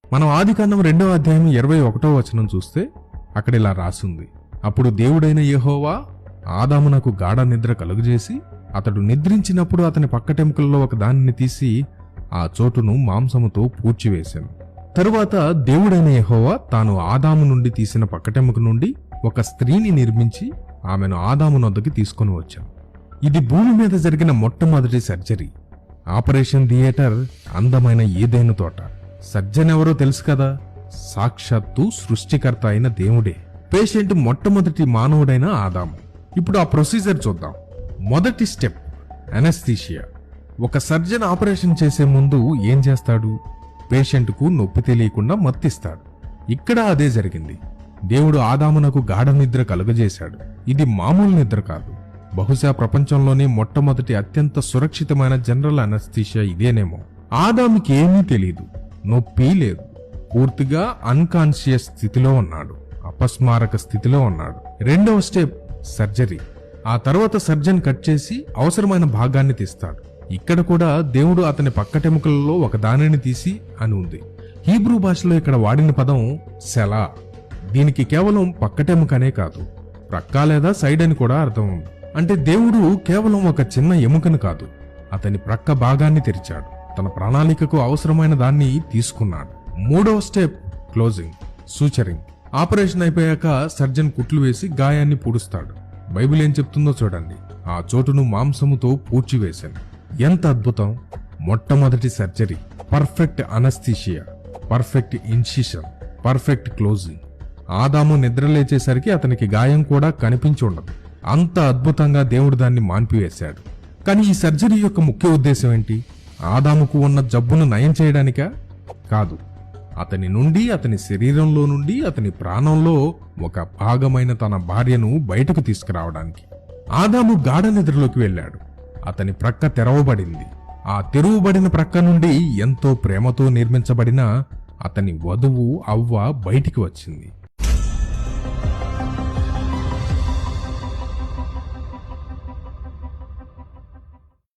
మనం ఆదికాండం 2వ అధ్యాయం 21వ వచనం చూస్తే అక్కడ ఇలా రాసుంది. అప్పుడు దేవుడైన యెహోవా ఆదామునకు గాఢ నిద్ర కలుగజేసి అతడు నిద్రించినప్పుడు అతని పక్కటెముకల్లో ఒక దానిని తీసి ఆ చోటును మాంసముతో పూడ్చివేశాను. తరువాత దేవుడైన యెహోవా తాను ఆదాము నుండి తీసిన పక్కటెముక నుండి ఒక స్త్రీని నిర్మించి ఆమెను ఆదాము నొద్దకి తీసుకొని వచ్చాను. ఇది భూమి మీద జరిగిన మొట్టమొదటి సర్జరీ. ఆపరేషన్ థియేటర్ అందమైన ఏదైనా తోట. సర్జన్ ఎవరో తెలుసు కదా, సాక్షాత్తు సృష్టికర్త అయిన దేవుడే. పేషెంట్ మొట్టమొదటి మానవుడైన ఆదాము. ఇప్పుడు ఆ ప్రొసీజర్ చూద్దాం. మొదటి స్టెప్ అనస్థీషియా. ఒక సర్జన్ ఆపరేషన్ చేసే ముందు ఏం చేస్తాడు? పేషెంట్కు నొప్పి తెలియకుండా మత్తిస్తాడు. ఇక్కడ అదే జరిగింది. దేవుడు ఆదామునకు గాఢ నిద్ర కలుగజేశాడు. ఇది మామూలు నిద్ర కాదు. బహుశా ప్రపంచంలోనే మొట్టమొదటి అత్యంత సురక్షితమైన జనరల్ అనస్థీషియా ఇదేనేమో. ఆదాముకి ఏమీ తెలియదు, నొప్పి లేదు, పూర్తిగా అన్కాన్షియస్ స్థితిలో ఉన్నాడు, అపస్మారక స్థితిలో ఉన్నాడు. రెండవ స్టెప్ సర్జరీ. ఆ తర్వాత సర్జన్ కట్ చేసి అవసరమైన భాగాన్ని తీస్తాడు. ఇక్కడ కూడా దేవుడు అతని పక్కటెముకలలో ఒక దానిని తీసి అని ఉంది. హీబ్రూ భాషలో ఇక్కడ వాడిన పదం సెలా. దీనికి కేవలం పక్కటెముకనే కాదు, ప్రక్క లేదా సైడ్ అని కూడా అర్థం ఉంది. అంటే దేవుడు కేవలం ఒక చిన్న ఎముకను కాదు, అతని ప్రక్క భాగాన్ని తెరిచాడు. తన ప్రణాళికకు అవసరమైన దాన్ని తీసుకున్నాడు. మూడవ స్టెప్ క్లోజింగ్, సూచరింగ్. ఆపరేషన్ అయిపోయాక సర్జన్ కుట్లు వేసి గాయాన్ని పూడుస్తాడు. బైబిల్ ఏం చెప్తుందో చూడండి. ఆ చోటును మాంసముతో పూడ్చివేశాను. ఎంత అద్భుతం! మొట్టమొదటి surgery, perfect anaesthesia, perfect incision, perfect closing. ఆదాము నిద్రలేచేసరికి అతనికి గాయం కూడా కనిపించి ఉండదు. అంత అద్భుతంగా దేవుడు దాన్ని మాన్పివేశాడు. కానీ ఈ సర్జరీ యొక్క ముఖ్య ఉద్దేశం ఏంటి? ఆదాముకు ఉన్న జబ్బును నయం చేయడానికా? కాదు. అతని నుండి, అతని శరీరంలో నుండి, అతని ప్రాణంలో ఒక భాగమైన తన భార్యను బయటకు తీసుకురావడానికి. ఆదాము గాఢ నిద్రలోకి వెళ్ళాడు. అతని ప్రక్క తెరవబడింది. ఆ తెరువబడిన ప్రక్క నుండి ఎంతో ప్రేమతో నిర్మించబడిన అతని వధువు అవ్వ బయటికి వచ్చింది.